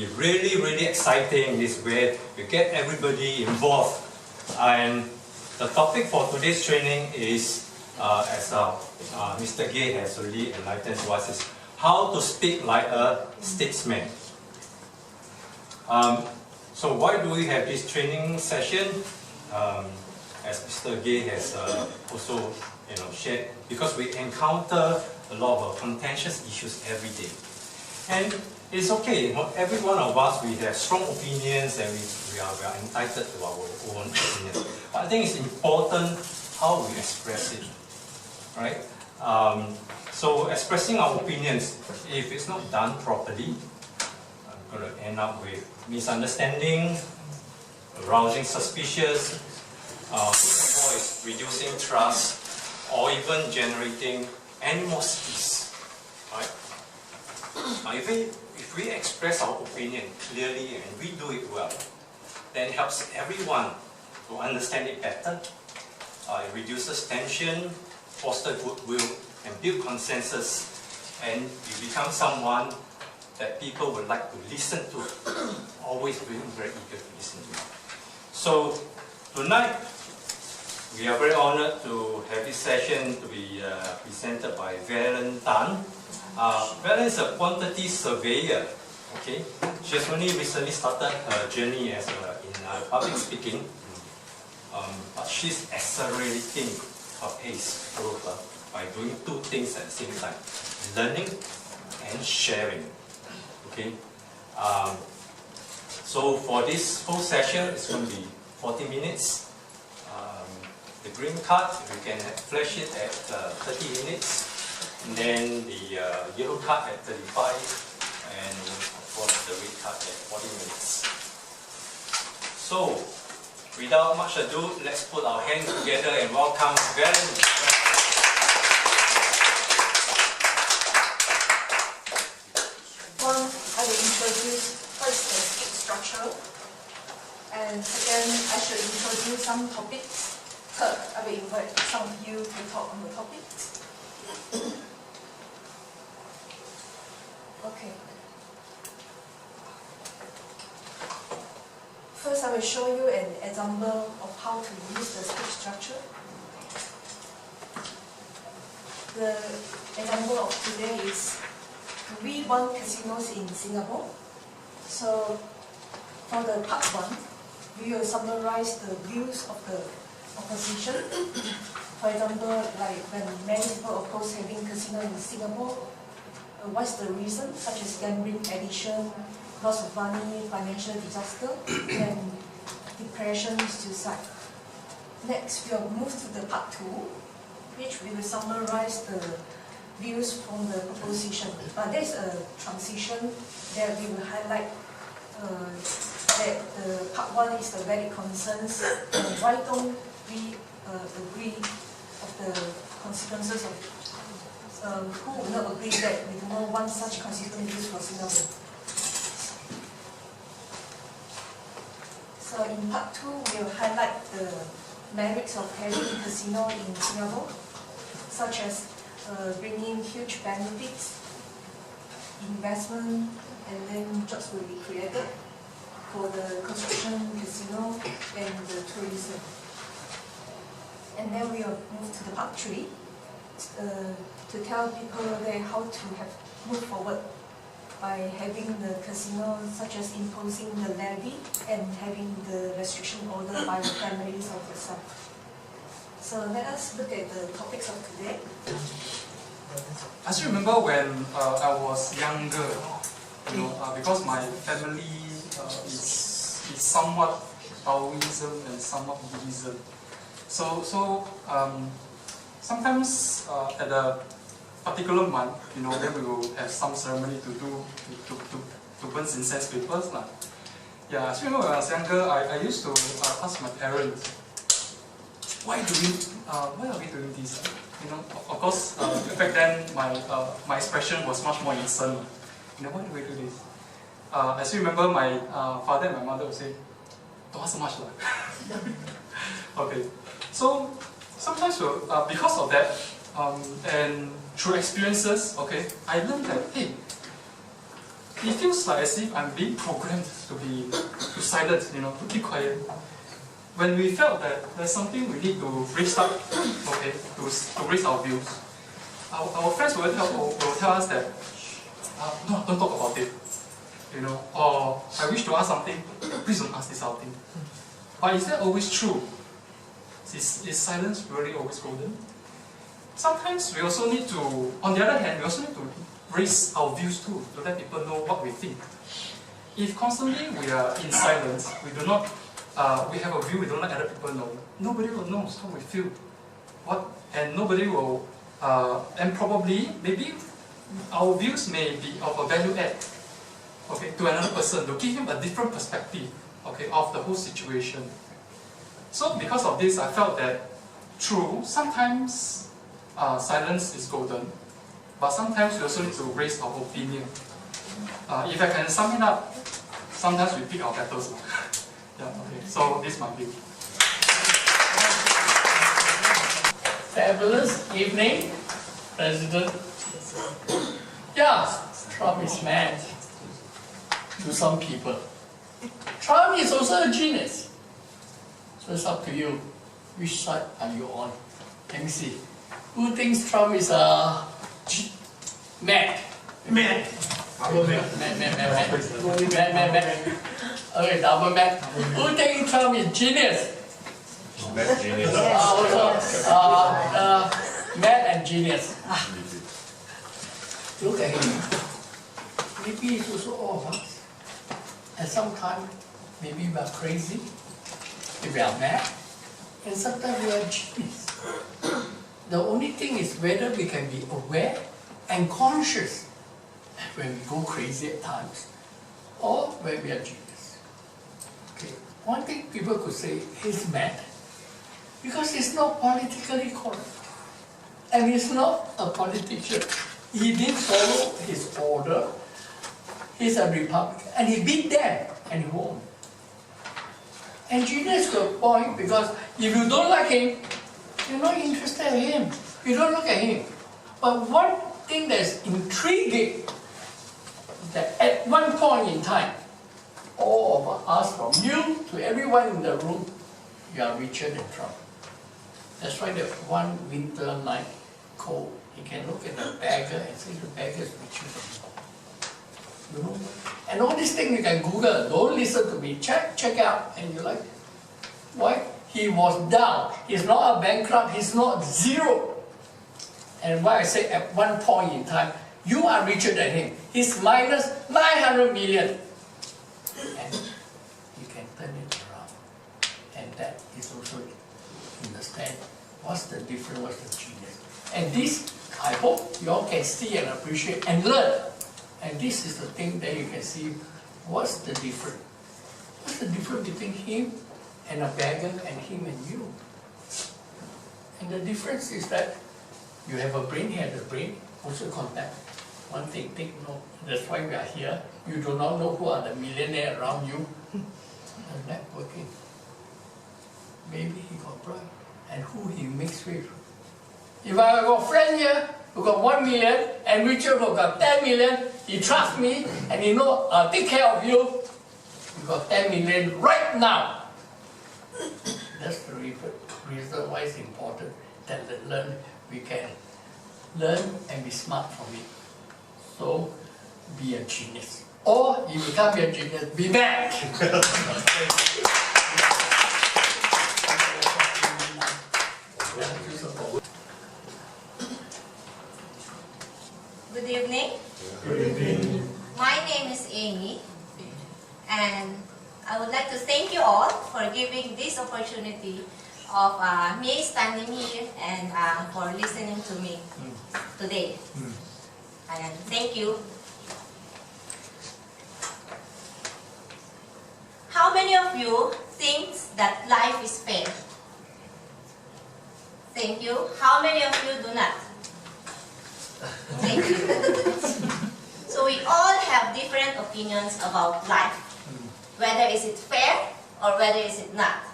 be really, really exciting this way. We get everybody involved. And the topic for today's training is, as Mr. Gay has already enlightened to us, is how to speak like a statesman. So why do we have this training session? As Mr. Gay has also shared, because we encounter a lot of contentious issues every day. And it's okay, every one of us, we have strong opinions and we are entitled to our own opinions. But I think it's important how we express it, right? So expressing our opinions, if it's not done properly, I'm going to end up with misunderstanding, arousing suspicions, voice, reducing trust, or even generating animosities, right? If we express our opinion clearly and we do it well, then it helps everyone to understand it better. It reduces tension, fosters goodwill, and build consensus, and you become someone that people would like to listen to, always being very eager to listen to. So tonight, we are very honored to have this session to be presented by Valen. Valen is a quantity surveyor. Okay, she has only recently started her journey as in public speaking, but she's accelerating her pace by doing two things at the same time: learning and sharing. Okay, so for this whole session, it's going to be 40 minutes. The green card, you can flash it at 30 minutes, and then the yellow card at 35, and of course the red card at 40 minutes. So, without much ado, let's put our hands together and welcome Valen. One, I will introduce first the speech structure, and second, I should introduce some topics. Third, I will invite some of you to talk on the topics. Okay. First, I will show you an example of how to use the speech structure. The example of today is, we want casinos in Singapore. So, for the part one, we will summarize the views of the opposition. For example, like when many people oppose having casino in Singapore, what's the reason, such as gambling addiction, loss of money, financial disaster, and depression, suicide. Next, we'll move to the part two, which we will summarize the views from the opposition. But there's a transition that we will highlight that the part one is the valid concerns, and why don't we agree of the consequences of who will not agree that we do not want such consequences for Singapore. So in part two, we will highlight the merits of having a casino in Singapore, such as bringing huge benefits, investment, and then jobs will be created for the construction, casino, and the tourism. And then we will move to the part three to tell people there how to move forward by having the casino, such as imposing the levy and having the restriction order by the families of the South. So let us look at the topics of today. I still remember when I was younger, because my family is somewhat Taoism and somewhat Buddhism. So sometimes at a particular month, then we will have some ceremony to burn incense papers. Yeah, I still remember when I was younger, I used to ask my parents, why are we doing this? Of course, back then my expression was much more innocent. Why do we do this? I still remember my father and my mother would say, don't ask so much. Okay, so sometimes because of that, and through experiences, okay, I learned that, hey, it feels like as if I'm being programmed to silence, to keep quiet. When we felt that there's something we need to raise up, okay, to raise our views, our friends will tell us that, no, don't talk about it, or I wish to ask something, please don't ask this other thing. But is that always true? Is silence really always golden? Sometimes we also need to, on the other hand, we also need to raise our views too, to let people know what we think. If constantly we are in silence, we do not, we have a view, we don't let other people know, nobody will know how we feel. And nobody will, and probably, maybe our views may be of a value add, okay, to another person, to give him a different perspective, okay, of the whole situation. So because of this, I felt that, true, sometimes silence is golden, but sometimes we also need to raise our opinion. If I can sum it up, sometimes we pick our battles. Yeah, okay. So this is my view. Fabulous evening, President. Yeah, Trump is mad to some people. Trump is also a genius. So it's up to you. Which side are you on? Let me see. Who thinks Trump is a mad? Mad. Mad. Okay, double mad. Who thinks Trump is genius? Mad genius. Mad and genius. Look at him. Maybe it's also all of us. At some time, maybe we are crazy, maybe we are mad, and sometimes we are genius. The only thing is whether we can be aware and conscious when we go crazy at times, or when we are genius. Okay. One thing people could say, he's mad, because he's not politically correct. And he's not a politician. He didn't follow his order. He's a Republican. And he beat them, and he won. And genius to a point, because if you don't like him, you're not interested in him. You don't look at him. But one thing that's intriguing is that at one point in time, all of us, from you to everyone in the room, you are richer than Trump. That's why that one winter night, cold, you can look at the beggar and say the beggar is richer than you. You know? And all these things you can Google, don't listen to me, check out, and you're like, why? He was down. He's not a bankrupt, he's not zero. And why I say at one point in time, you are richer than him. He's minus 900 million. And you can turn it around. And that is also understand what's the difference, what's the genius. And this, I hope you all can see and appreciate and learn. And this is the thing that you can see, what's the difference? What's the difference between him and a beggar and him and you? And the difference is that you have a brain, he has a brain, also contact. One thing, take note, that's why we are here. You do not know who are the millionaires around you. The networking. Maybe he got bright. And who he mixed with. If I got a friend here who got 1 million and Richard who got 10 million, he trusts me and he know I'll take care of you. You got 10 million right now. That's the reason why it's important that we can learn and be smart from it. So be a genius. Or if you can't be a genius, be mad. Good evening. Good evening. My name is Amy, and I would like to thank you all for giving this opportunity of me standing here and for listening to me today. And thank you. How many of you think that life is fair? Thank you. How many of you do not? Thank you. So we all have different opinions about life. Whether is it fair or whether is it not.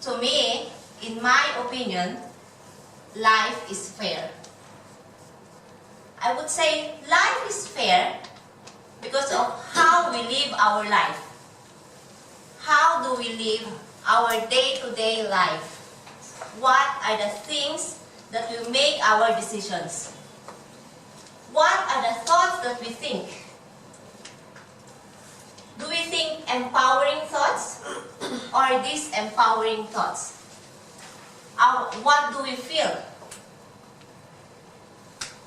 To me, in my opinion, life is fair. I would say life is fair because of how we live our life. How do we live our day-to-day life? What are the things that will make our decisions? What are the thoughts that we think? Do we think empowering thoughts or disempowering thoughts? What do we feel?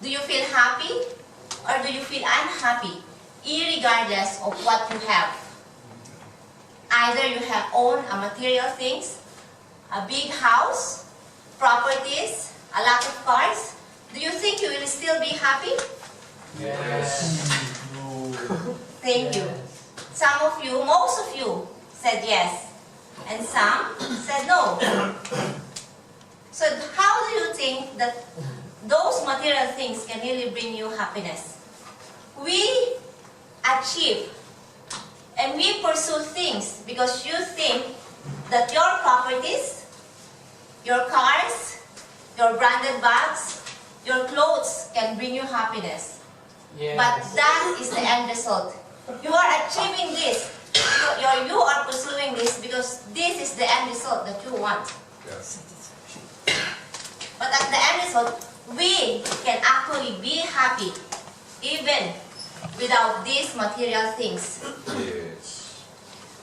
Do you feel happy or do you feel unhappy, irregardless of what you have? Either you have owned a material things, a big house, properties, a lot of cars. Do you think you will still be happy? Yes. Thank you. Some of you, most of you, said yes. And some said no. So how do you think that those material things can really bring you happiness? We achieve and we pursue things because you think that your properties, your cars, your branded bags, your clothes can bring you happiness. Yes. But that is the end result. You are achieving this. You are pursuing this because this is the end result that you want. Yes. But at the end result, we can actually be happy even without these material things. Yes.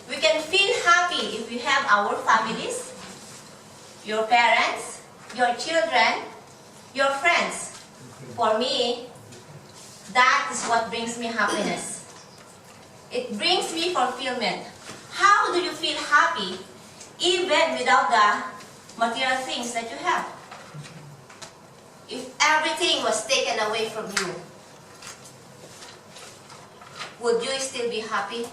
We can feel happy if we have our families, your parents, your children, your friends. For me, that is what brings me happiness. It brings me fulfillment. How do you feel happy even without the material things that you have? If everything was taken away from you, would you still be happy?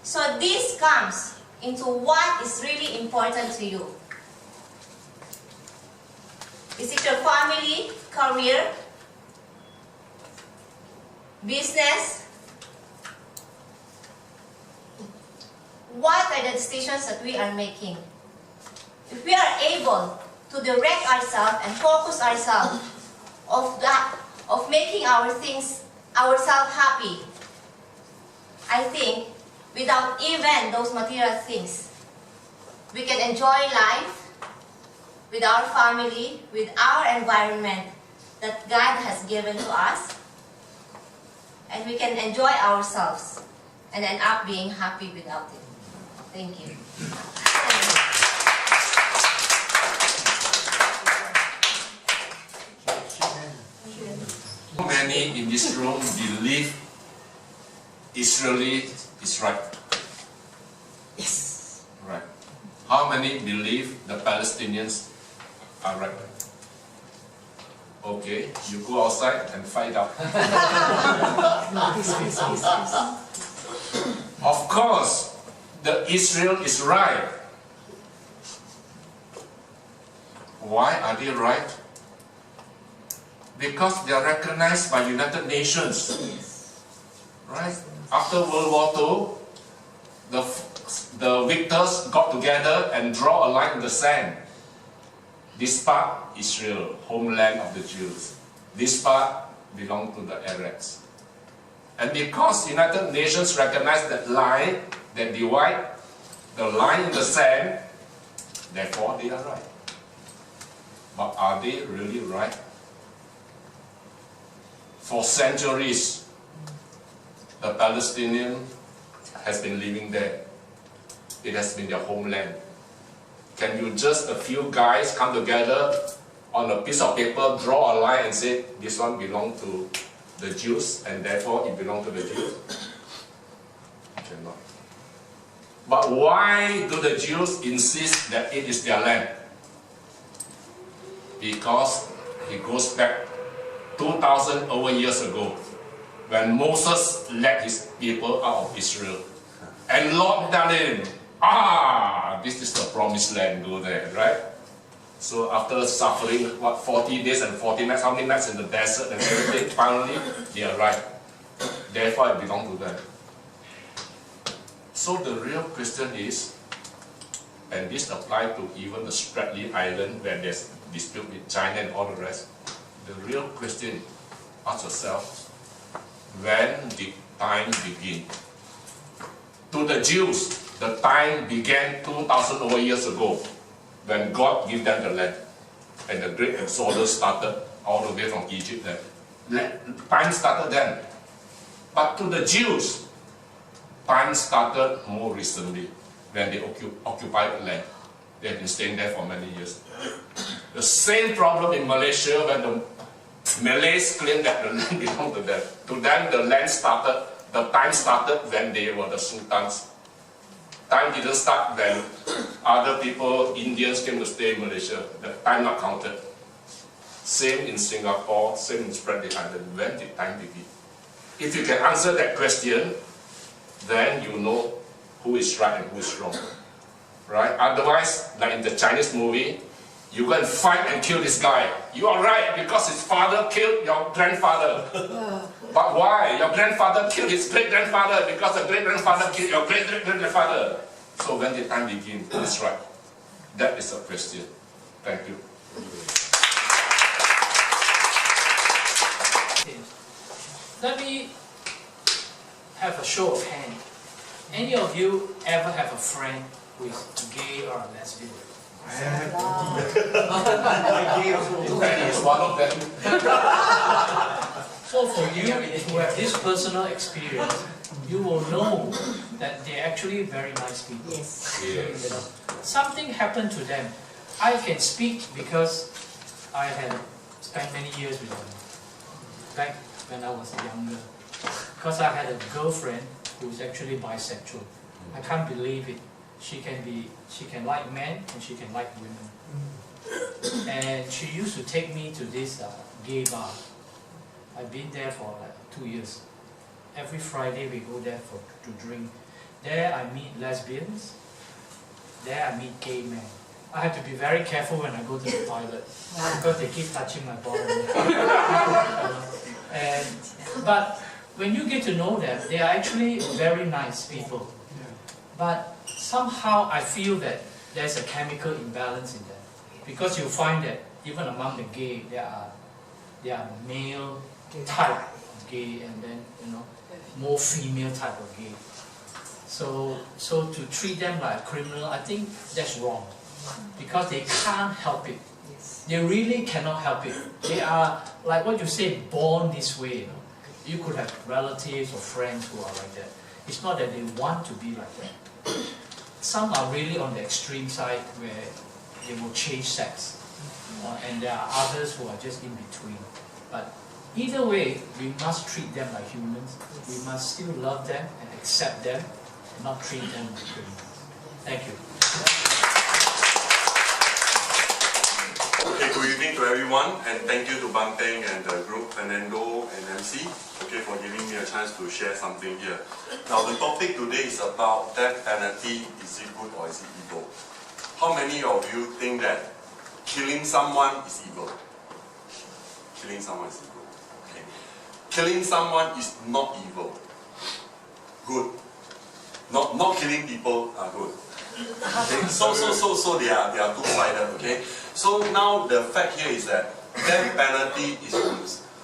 So this comes into what is really important to you. Is it your family, career, business? What are the decisions that we are making? If we are able to direct ourselves and focus ourselves of making ourselves happy, I think without even those material things, we can enjoy life with our family, with our environment that God has given to us, and we can enjoy ourselves and end up being happy without it. Thank you. How many in this room believe Israel is right? Yes. Right. How many believe the Palestinians are right? Okay, you go outside and find out. Of course, the Israel is right. Why are they right? Because they are recognized by United Nations. Right? After World War II, the victors got together and draw a line in the sand. This part, Israel, homeland of the Jews. This part belonged to the Arabs. And because United Nations recognized that line, that divide, the line in the sand, therefore they are right. But are they really right? For centuries, the Palestinian has been living there. It has been their homeland. Can you just, a few guys come together on a piece of paper, draw a line and say, this one belongs to the Jews and therefore it belongs to the Jews? Cannot. But why do the Jews insist that it is their land? Because it goes back 2,000 over years ago, when Moses led his people out of Israel. And Lord tell him, this is the promised land, go there, right? So after suffering, 40 days and 40 nights, how many nights in the desert and everything, finally, they arrived. Therefore, it belongs to them. So the real question is, and this applies to even the Spratly Island where there's dispute with China and all the rest, the real question, ask yourself, when did time begin. To the Jews, the time began 2,000 over years ago, when God gave them the land, and the great exodus started all the way from Egypt then. Time started then. But to the Jews, time started more recently, when they occupied the land. They have been staying there for many years. The same problem in Malaysia when the Malays claimed that the land belonged to them. To them, the land started, the time started when they were the sultans. Time didn't start when other people, Indians, came to stay in Malaysia. The time not counted. Same in Singapore, same in Spratly Island. When did time begin? If you can answer that question, then you know who is right and who is wrong. Right? Otherwise, like in the Chinese movie, you go and fight and kill this guy. You are right because his father killed your grandfather. But why? Your grandfather killed his great-grandfather because the great-grandfather killed your great-great-grandfather. So when did time begin? That's right. That is a question. Thank you. Let me have a show of hand. Any of you ever have a friend who is gay or a lesbian? That is one of them. So for you who have this personal experience, you will know that they're actually very nice people. Yes. Yes. You know, something happened to them. I can speak because I had spent many years with them back when I was younger. Because I had a girlfriend who is actually bisexual. I can't believe it. She can like men and she can like women. And she used to take me to this gay bar. I've been there for like 2 years. Every Friday we go there to drink. There I meet lesbians. There I meet gay men. I have to be very careful when I go to the toilet because they keep touching my bottom. But when you get to know them, they are actually very nice people. But somehow I feel that there's a chemical imbalance in them. Because you find that even among the gay, there are male type of gay and then more female type of gay. So to treat them like a criminal, I think that's wrong. Because they can't help it. They really cannot help it. They are, like what you say, born this way. You could have relatives or friends who are like that. It's not that they want to be like that. Some are really on the extreme side where they will change sex. And there are others who are just in between. But either way, we must treat them like humans. We must still love them and accept them and not treat them like criminals. Thank you. Okay, good evening to everyone, and thank you to Banteng and the group, Fernando and MC, for giving me a chance to share something here. Now, the topic today is about death penalty. Is it good or is it evil? How many of you think that killing someone is evil? Killing someone is evil. Okay. Killing someone is not evil. Good. Not killing people are good. Okay. So they are two-sided. Okay. So now the fact here is that death penalty is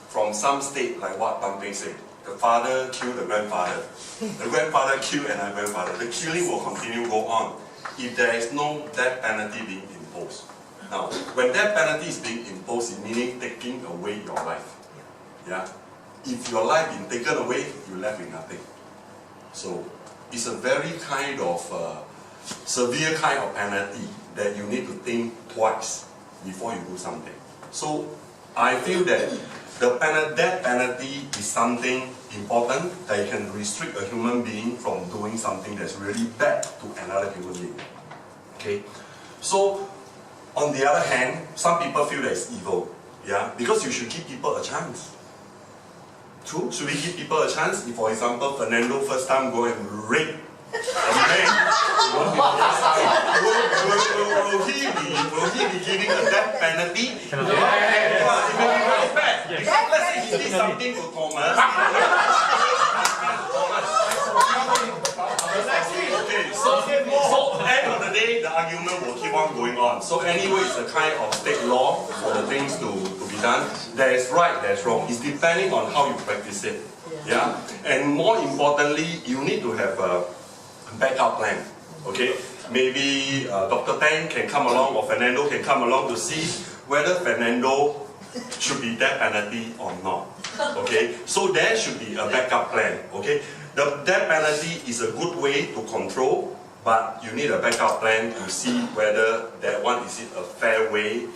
from some state like what Banteng said. The father killed the grandfather. The grandfather killed another grandfather. The killing will continue go on if there is no death penalty being imposed. Now, when death penalty is being imposed, it meaning taking away your life. Yeah. If your life is taken away, you're left with nothing. So it's a very kind of severe kind of penalty that you need to think twice before you do something. So I feel that the death penalty is something important that can restrict a human being from doing something that's really bad to another human being. Okay? So on the other hand, some people feel that it's evil. Yeah? Because you should give people a chance. True? Should we give people a chance? If, for example, Fernando first time go and rape a man, will he be giving a death penalty? Yeah, it may be very bad. Because let's say he did something to Thomas. Okay, so end of the day, the argument will keep on going on. So anyway, it's a kind of state law for the things to be done. There is right, there is wrong. It's depending on how you practice it. Yeah, and more importantly, you need to have a backup plan. Okay, maybe Dr. Tang can come along or Fernando can come along to see whether Fernando should be death penalty or not. Okay, so there should be a backup plan. Okay, the death penalty is a good way to control, but you need a backup plan to see whether that one is it a fair way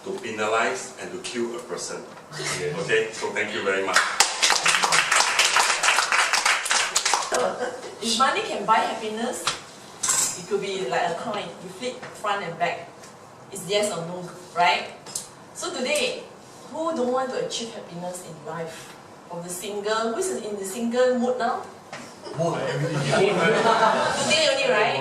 to penalize and to kill a person. Okay, so thank you very much. If money can buy happiness, it could be like a coin. You flip front and back. It's yes or no, right? So today, who don't want to achieve happiness in life? From the single, who is in the single mood now? Today only, right?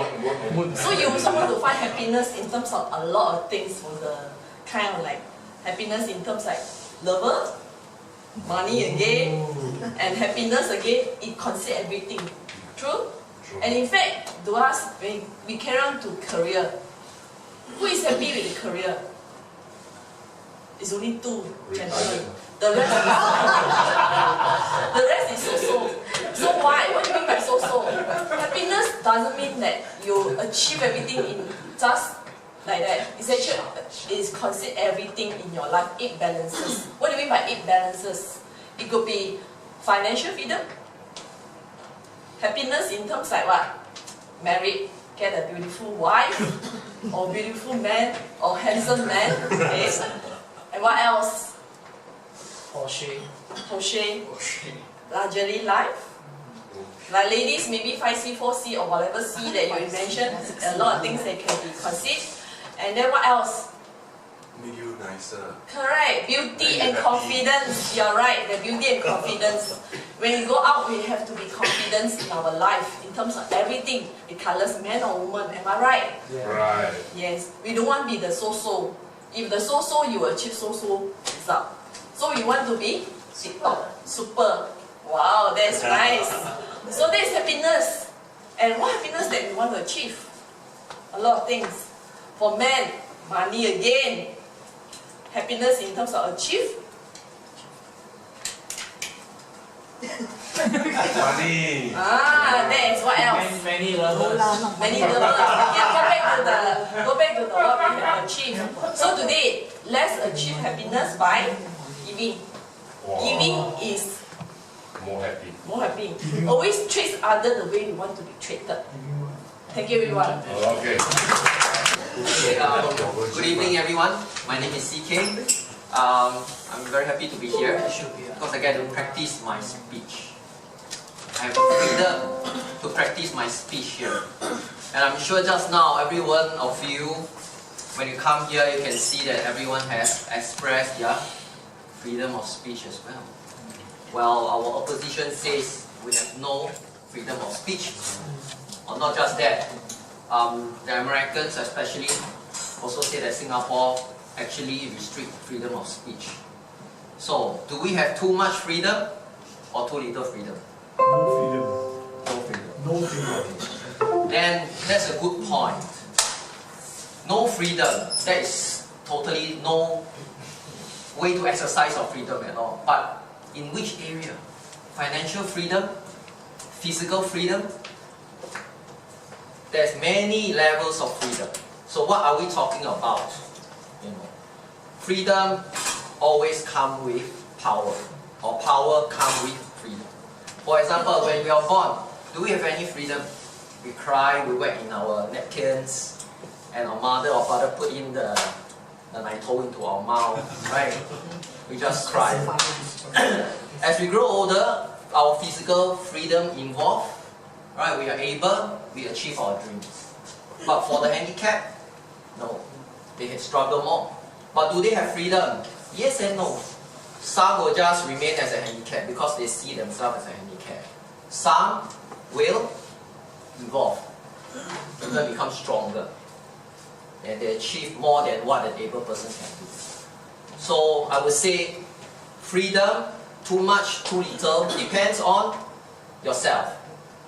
So you also want to find happiness in terms of a lot of things, for the kind of like happiness in terms like lover, money again, and happiness again. It consists everything. True? And in fact, to us, when we carry on to career, who is happy with the career? It's only two gentlemen. The rest is the rest is so-so. So why? What do you mean by so-so? Happiness doesn't mean that you achieve everything in just like that. It's actually consider everything in your life. 8 balances. What do you mean by 8 balances? It could be financial freedom. Happiness in terms like what? Married, get a beautiful wife, or beautiful man, or handsome man. Okay? And what else? Porsche. Porsche. Luxury life. Like ladies, maybe 5C, 4C, or whatever C that you mentioned. A lot of things that can be conceived. And then what else? Make you nicer. Correct. Beauty and confidence. You're right. The beauty and confidence. When we go out, we have to be confident in our life in terms of everything, regardless man or woman. Am I right? Yeah. Right. Yes. We don't want to be the so-so. If the so-so, you will achieve so-so result. So we want to be super. Wow, that's nice. So that's happiness. And what happiness that we want to achieve? A lot of things. For men, money again. Happiness in terms of achieve. Money. That's what else? Many lovers. Many lovers. Yeah, go back to the what we have achieved. So today, let's achieve happiness by giving. Wow. Giving is More happy. more happy. Always treat others the way you want to be treated. Thank you, everyone. Okay. Okay, good evening everyone. My name is CK. I'm very happy to be here because I get to practice my speech. I have the freedom to practice my speech here. And I'm sure just now every one of you, when you come here, you can see that everyone has expressed their freedom of speech as well. Well, our opposition says we have no freedom of speech. Or not just that, the Americans especially also say that Singapore actually restrict freedom of speech. So, do we have too much freedom or too little freedom? No freedom. No freedom. No freedom. Then that's a good point. No freedom, that is totally no way to exercise our freedom at all. But in which area? Financial freedom? Physical freedom? There's many levels of freedom. So what are we talking about? Freedom always comes with power, or power comes with freedom. For example, when we are born, do we have any freedom? We cry, we wet in our napkins, and our mother or father put in the naito into our mouth, right? We just cry. As we grow older, our physical freedom involved, right? We are able, we achieve our dreams. But for the handicapped, no, they struggle more. But do they have freedom? Yes and no. Some will just remain as a handicap because they see themselves as a handicap. Some will evolve, even become stronger, and they achieve more than what an able person can do. So I would say freedom, too much, too little, depends on yourself.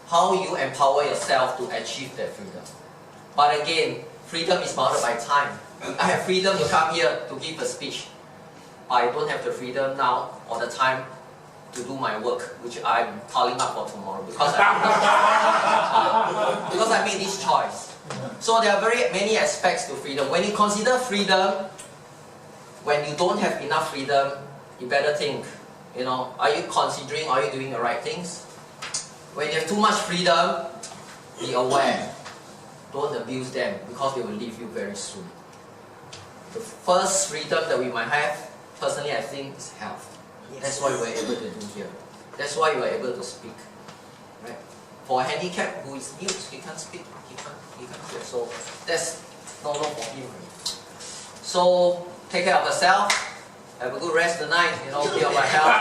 How you empower yourself to achieve that freedom. But again, freedom is bounded by time. I have freedom to come here to give a speech. I don't have the freedom now or the time to do my work, which I'm piling up for tomorrow because I made this choice. So there are very many aspects to freedom. When you consider freedom, when you don't have enough freedom, you better think, you know, are you considering, are you doing the right things? When you have too much freedom, be aware. Don't abuse them because they will leave you very soon. The first freedom that we might have, personally I think, is health. That's why we're able to do here. That's why you are able to speak. Right? For a handicapped who is mute, he can't speak, he can't hear. So that's normal for him. So take care of yourself. Have a good rest tonight, you know, be on my health.